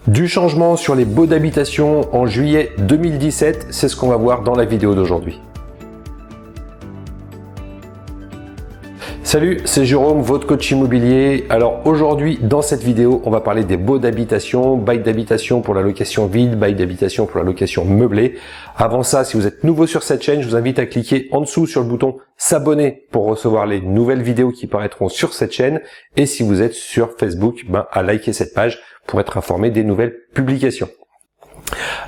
Du changement sur les baux d'habitation en juillet 2017, c'est ce qu'on va voir dans la vidéo d'aujourd'hui. Salut, c'est Jérôme, votre coach immobilier. Alors aujourd'hui, dans cette vidéo, on va parler des baux d'habitation, bail d'habitation pour la location vide, bail d'habitation pour la location meublée. Avant ça, si vous êtes nouveau sur cette chaîne, je vous invite à cliquer en dessous sur le bouton s'abonner pour recevoir les nouvelles vidéos qui paraîtront sur cette chaîne. Et si vous êtes sur Facebook, à liker cette page pour être informé des nouvelles publications.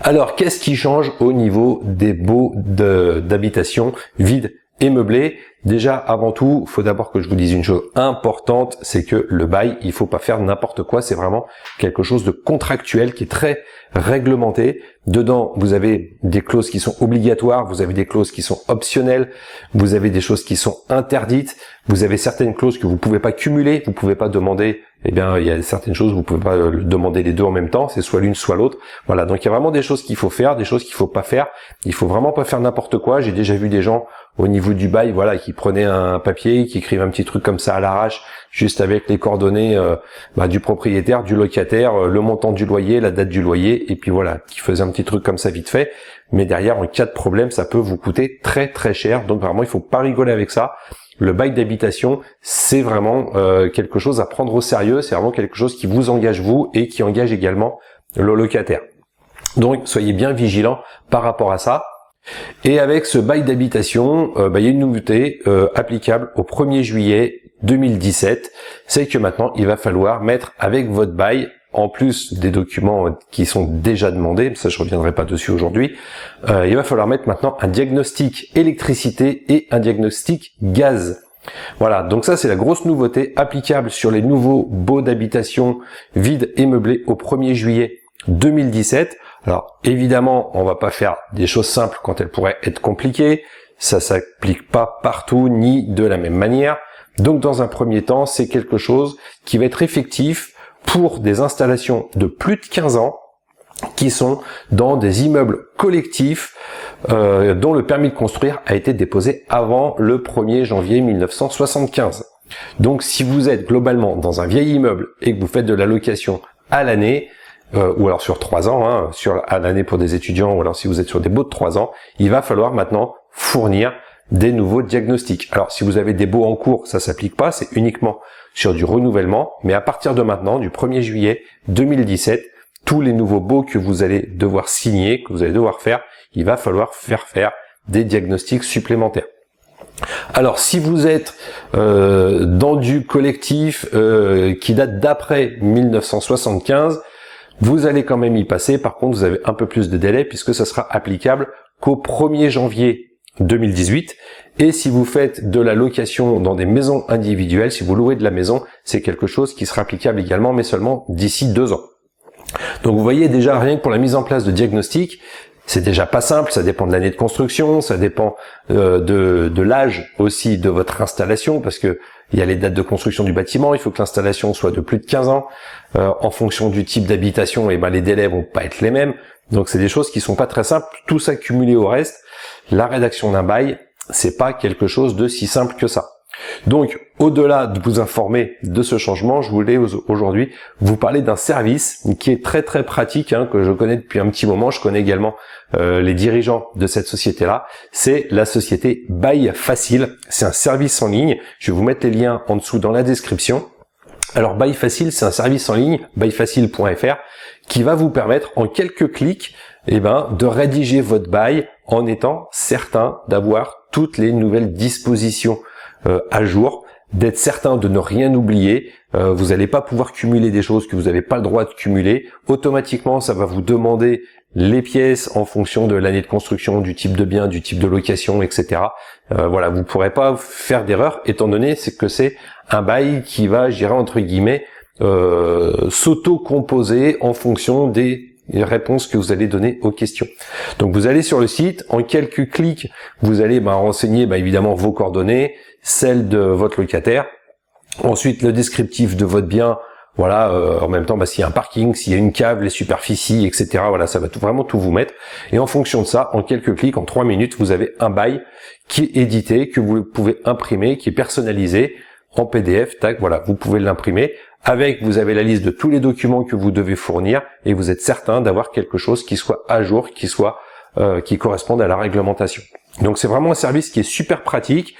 Alors, qu'est-ce qui change au niveau des baux d'habitation vide et meublé? Déjà, avant tout, il faut d'abord que je vous dise une chose importante, c'est que le bail, il faut pas faire n'importe quoi, c'est vraiment quelque chose de contractuel qui est très réglementé. Dedans, vous avez des clauses qui sont obligatoires, vous avez des clauses qui sont optionnelles, vous avez des choses qui sont interdites, vous avez certaines clauses que vous pouvez pas cumuler, vous pouvez pas demander, il y a certaines choses, vous pouvez pas demander les deux en même temps, c'est soit l'une soit l'autre. Voilà, donc il y a vraiment des choses qu'il faut faire, des choses qu'il faut pas faire. Il faut vraiment pas faire n'importe quoi. J'ai déjà vu des gens au niveau du bail, voilà, qui prenaient un papier, qui écrivent un petit truc comme ça à l'arrache, juste avec les coordonnées du propriétaire, du locataire, le montant du loyer, la date du loyer, et puis voilà, qui faisaient un petit truc comme ça vite fait. Mais derrière, en cas de problème, ça peut vous coûter très très cher. Donc vraiment, il faut pas rigoler avec ça. Le bail d'habitation, c'est vraiment quelque chose à prendre au sérieux. C'est vraiment quelque chose qui vous engage vous et qui engage également le locataire. Donc, soyez bien vigilants par rapport à ça. Et avec ce bail d'habitation, il y a une nouveauté applicable au 1er juillet 2017. C'est que maintenant, il va falloir mettre avec votre bail, en plus des documents qui sont déjà demandés, ça je reviendrai pas dessus aujourd'hui, il va falloir mettre maintenant un diagnostic électricité et un diagnostic gaz. Voilà, donc ça c'est la grosse nouveauté applicable sur les nouveaux baux d'habitation vides et meublés au 1er juillet 2017. Alors évidemment, on va pas faire des choses simples quand elles pourraient être compliquées, ça s'applique pas partout ni de la même manière. Donc dans un premier temps, c'est quelque chose qui va être effectif pour des installations de plus de 15 ans qui sont dans des immeubles collectifs dont le permis de construire a été déposé avant le 1er janvier 1975. Donc si vous êtes globalement dans un vieil immeuble et que vous faites de la location à l'année, ou alors sur 3 ans, à l'année pour des étudiants, ou alors si vous êtes sur des baux de 3 ans, il va falloir maintenant fournir des nouveaux diagnostics. Alors si vous avez des baux en cours, ça s'applique pas, c'est uniquement sur du renouvellement, mais à partir de maintenant, du 1er juillet 2017, tous les nouveaux baux que vous allez devoir signer, que vous allez devoir faire, il va falloir faire des diagnostics supplémentaires. Alors si vous êtes dans du collectif qui date d'après 1975, vous allez quand même y passer. Par contre, vous avez un peu plus de délai puisque ça sera applicable qu'au 1er janvier 2018. Et si vous faites de la location dans des maisons individuelles, si vous louez de la maison, c'est quelque chose qui sera applicable également, mais seulement d'ici 2 ans. Donc vous voyez déjà, rien que pour la mise en place de diagnostic, c'est déjà pas simple, ça dépend de l'année de construction, ça dépend de l'âge aussi de votre installation, parce que il y a les dates de construction du bâtiment, il faut que l'installation soit de plus de 15 ans. En fonction du type d'habitation, les délais vont pas être les mêmes. Donc c'est des choses qui sont pas très simples, tout ça cumulé au reste. La rédaction d'un bail, c'est pas quelque chose de si simple que ça. Donc, au-delà de vous informer de ce changement, je voulais aujourd'hui vous parler d'un service qui est très très pratique, que je connais depuis un petit moment. Je connais également les dirigeants de cette société-là. C'est la société Bail Facile. C'est un service en ligne. Je vais vous mettre les liens en dessous dans la description. Alors, Bail Facile, c'est un service en ligne, bailfacile.fr, qui va vous permettre en quelques clics de rédiger votre bail en étant certain d'avoir toutes les nouvelles dispositions à jour, d'être certain de ne rien oublier. Vous n'allez pas pouvoir cumuler des choses que vous n'avez pas le droit de cumuler. Automatiquement, ça va vous demander les pièces en fonction de l'année de construction, du type de bien, du type de location, etc. Voilà, vous ne pourrez pas faire d'erreur étant donné que c'est un bail qui va, je dirais entre guillemets, s'auto-composer en fonction des réponses que vous allez donner aux questions. Donc vous allez sur le site, en quelques clics, vous allez renseigner évidemment vos coordonnées, celles de votre locataire, ensuite le descriptif de votre bien, voilà, en même temps s'il y a un parking, s'il y a une cave, les superficies, etc. Voilà, ça va vraiment tout vous mettre. Et en fonction de ça, en quelques clics, en 3 minutes, vous avez un bail qui est édité, que vous pouvez imprimer, qui est personnalisé. en PDF. Tac, voilà, vous pouvez l'imprimer. Vous avez la liste de tous les documents que vous devez fournir et vous êtes certain d'avoir quelque chose qui soit à jour, qui corresponde à la réglementation. Donc c'est vraiment un service qui est super pratique.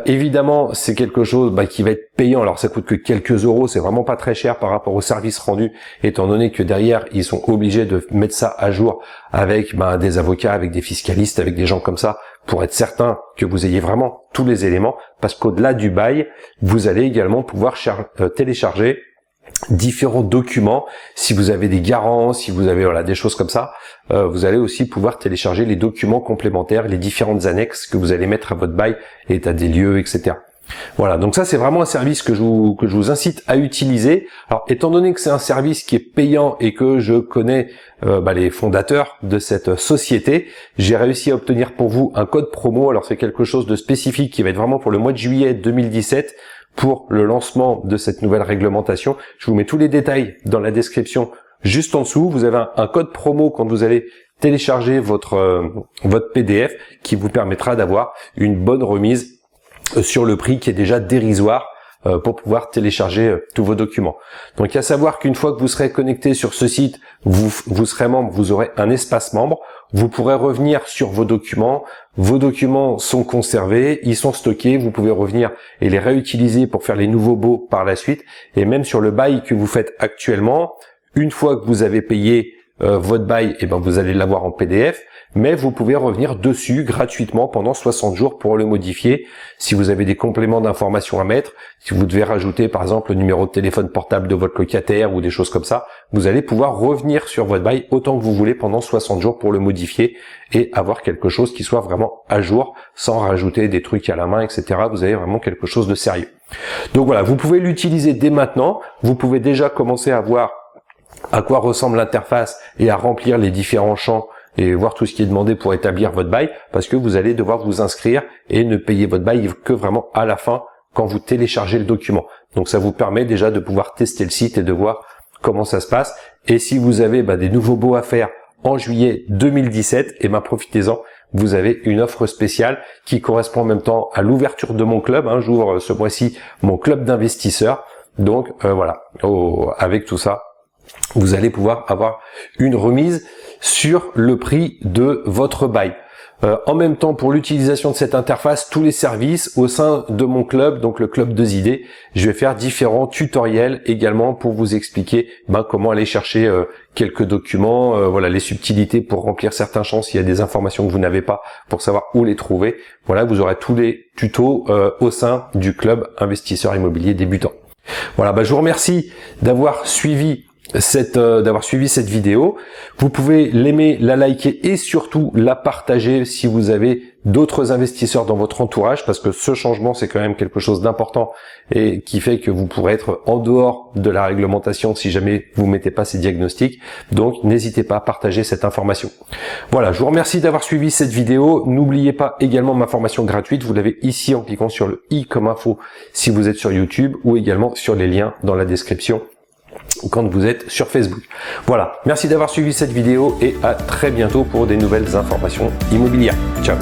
Évidemment, c'est quelque chose qui va être payant. Alors ça coûte que quelques euros, c'est vraiment pas très cher par rapport au service rendu, étant donné que derrière ils sont obligés de mettre ça à jour avec des avocats, avec des fiscalistes, avec des gens comme ça, pour être certain que vous ayez vraiment tous les éléments. Parce qu'au-delà du bail, vous allez également pouvoir télécharger différents documents. Si vous avez des garants, si vous avez des choses comme ça, vous allez aussi pouvoir télécharger les documents complémentaires, les différentes annexes que vous allez mettre à votre bail, état des lieux, etc. Voilà, donc ça c'est vraiment un service que je vous incite à utiliser. Alors étant donné que c'est un service qui est payant et que je connais les fondateurs de cette société, j'ai réussi à obtenir pour vous un code promo. Alors c'est quelque chose de spécifique qui va être vraiment pour le mois de juillet 2017 pour le lancement de cette nouvelle réglementation. Je vous mets tous les détails dans la description juste en dessous. Vous avez un code promo quand vous allez télécharger votre PDF qui vous permettra d'avoir une bonne remise sur le prix qui est déjà dérisoire pour pouvoir télécharger tous vos documents. Donc, à savoir qu'une fois que vous serez connecté sur ce site, vous serez membre, vous aurez un espace membre. Vous pourrez revenir sur vos documents. Vos documents sont conservés, ils sont stockés. Vous pouvez revenir et les réutiliser pour faire les nouveaux baux par la suite. Et même sur le bail que vous faites actuellement, une fois que vous avez payé votre bail, vous allez l'avoir en PDF, mais vous pouvez revenir dessus gratuitement pendant 60 jours pour le modifier. Si vous avez des compléments d'informations à mettre, si vous devez rajouter par exemple le numéro de téléphone portable de votre locataire ou des choses comme ça, vous allez pouvoir revenir sur votre bail autant que vous voulez pendant 60 jours pour le modifier et avoir quelque chose qui soit vraiment à jour sans rajouter des trucs à la main, etc. Vous avez vraiment quelque chose de sérieux. Donc voilà, vous pouvez l'utiliser dès maintenant. Vous pouvez déjà commencer à voir à quoi ressemble l'interface et à remplir les différents champs et voir tout ce qui est demandé pour établir votre bail, parce que vous allez devoir vous inscrire et ne payer votre bail que vraiment à la fin quand vous téléchargez le document. Donc ça vous permet déjà de pouvoir tester le site et de voir comment ça se passe. Et si vous avez des nouveaux baux à faire en juillet 2017, profitez-en. Vous avez une offre spéciale qui correspond en même temps à l'ouverture de mon club. Un jour, ce mois-ci, mon club d'investisseurs. Donc voilà, avec tout ça, vous allez pouvoir avoir une remise sur le prix de votre bail. En même temps, pour l'utilisation de cette interface, tous les services au sein de mon club, donc le club 2 idées, je vais faire différents tutoriels également pour vous expliquer comment aller chercher quelques documents, les subtilités pour remplir certains champs s'il y a des informations que vous n'avez pas, pour savoir où les trouver. Voilà, vous aurez tous les tutos au sein du club investisseur immobilier débutant. Voilà, je vous remercie d'avoir suivi cette vidéo. Vous pouvez l'aimer, la liker et surtout la partager si vous avez d'autres investisseurs dans votre entourage, parce que ce changement c'est quand même quelque chose d'important et qui fait que vous pourrez être en dehors de la réglementation si jamais vous mettez pas ces diagnostics. Donc n'hésitez pas à partager cette information. Voilà, je vous remercie d'avoir suivi cette vidéo. N'oubliez pas également ma formation gratuite, vous l'avez ici en cliquant sur le i comme info si vous êtes sur YouTube, ou également sur les liens dans la description quand vous êtes sur Facebook. Voilà, merci d'avoir suivi cette vidéo et à très bientôt pour des nouvelles informations immobilières. Ciao.